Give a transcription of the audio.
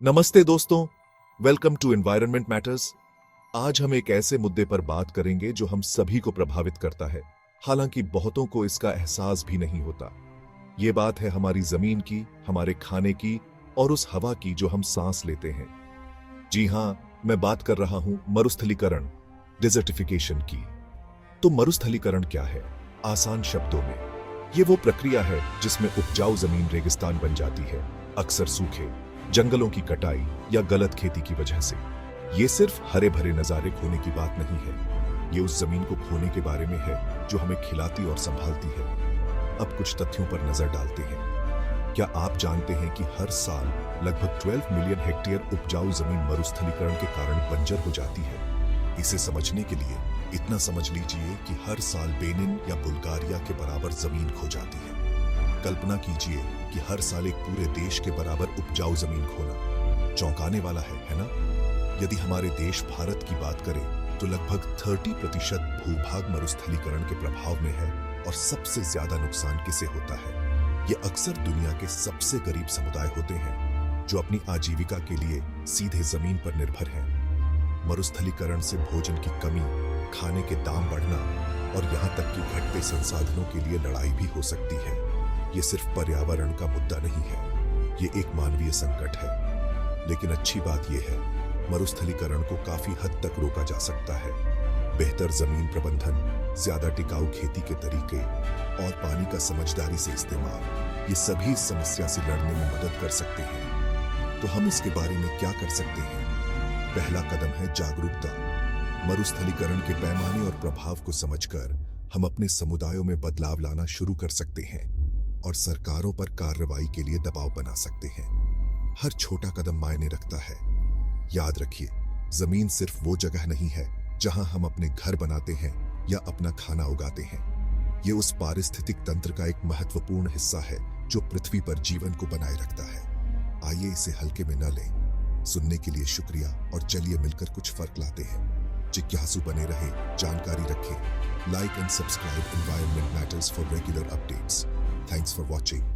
नमस्ते दोस्तों, welcome to environment matters. आज हम एक ऐसे मुद्दे पर बात करेंगे जो हम सभी को प्रभावित करता है, हालांकि बहुतों को इसका एहसास भी नहीं होता। ये बात है हमारी जमीन की, हमारे खाने की और उस हवा की जो हम सांस लेते हैं। जी हां, मैं बात कर रहा हूं मरुस्थलीकरण, डिजर्टिफिकेशन की। तो मरुस्थलीकरण क्या है? आसान शब्दों में, ये वो प्रक्रिया है जिसमें उपजाऊ जमीन रेगिस्तान बन जाती है, अक्सर सूखे, जंगलों की कटाई या गलत खेती की वजह से। ये सिर्फ हरे भरे नजारे खोने की बात नहीं है, ये उस जमीन को खोने के बारे में है जो हमें खिलाती और संभालती है। अब कुछ तथ्यों पर नजर डालते हैं। क्या आप जानते हैं कि हर साल लगभग 12 मिलियन हेक्टेयर उपजाऊ जमीन मरुस्थलीकरण के कारण बंजर हो जाती है? इसे समझने के लिए इतना समझ लीजिए कि हर साल बेनिन या बुल्गारिया के बराबर जमीन खो जाती है। कल्पना कीजिए कि हर साल एक पूरे देश के बराबर उपजाऊ जमीन खोना चौंकाने वाला है ना? यदि हमारे देश भारत की बात करें तो लगभग 30% भूभाग मरुस्थलीकरण के प्रभाव में है, और सबसे ज्यादा नुकसान किसे होता है? ये अक्सर दुनिया के सबसे गरीब समुदाय होते हैं जो अपनी आजीविका के लिए सीधे जमीन पर निर्भर हैं। मरुस्थलीकरण से भोजन की कमी, खाने के दाम बढ़ना और यहाँ तक कि घटते संसाधनों के लिए लड़ाई भी हो सकती है। ये सिर्फ पर्यावरण का मुद्दा नहीं है, ये एक मानवीय संकट है। लेकिन अच्छी बात यह है, मरुस्थलीकरण को काफी हद तक रोका जा सकता है। बेहतर जमीन प्रबंधन, ज्यादा टिकाऊ खेती के तरीके और पानी का समझदारी से इस्तेमाल, ये सभी इस समस्या से लड़ने में मदद कर सकते हैं। तो हम इसके बारे में क्या कर सकते हैं? पहला कदम है जागरूकता। मरुस्थलीकरण के पैमाने और प्रभाव को समझकर हम अपने समुदायों में बदलाव लाना शुरू कर सकते हैं और सरकारों पर कार्रवाई के लिए दबाव बना सकते हैं। हर छोटा कदम मायने रखता है। याद रखिए, जमीन सिर्फ वो जगह नहीं है जहां हम अपने घर बनाते हैं या अपना खाना उगाते हैं। ये उस पारिस्थितिक तंत्र का एक महत्वपूर्ण हिस्सा है जो पृथ्वी पर जीवन को बनाए रखता है। आइए इसे हल्के में न लें। सुनने के लिए शुक्रिया, और चलिए मिलकर कुछ फर्क लाते हैं। जिज्ञासु बने रहे, जानकारी रखें। Like and subscribe environment matters for regular updates. Thanks for watching.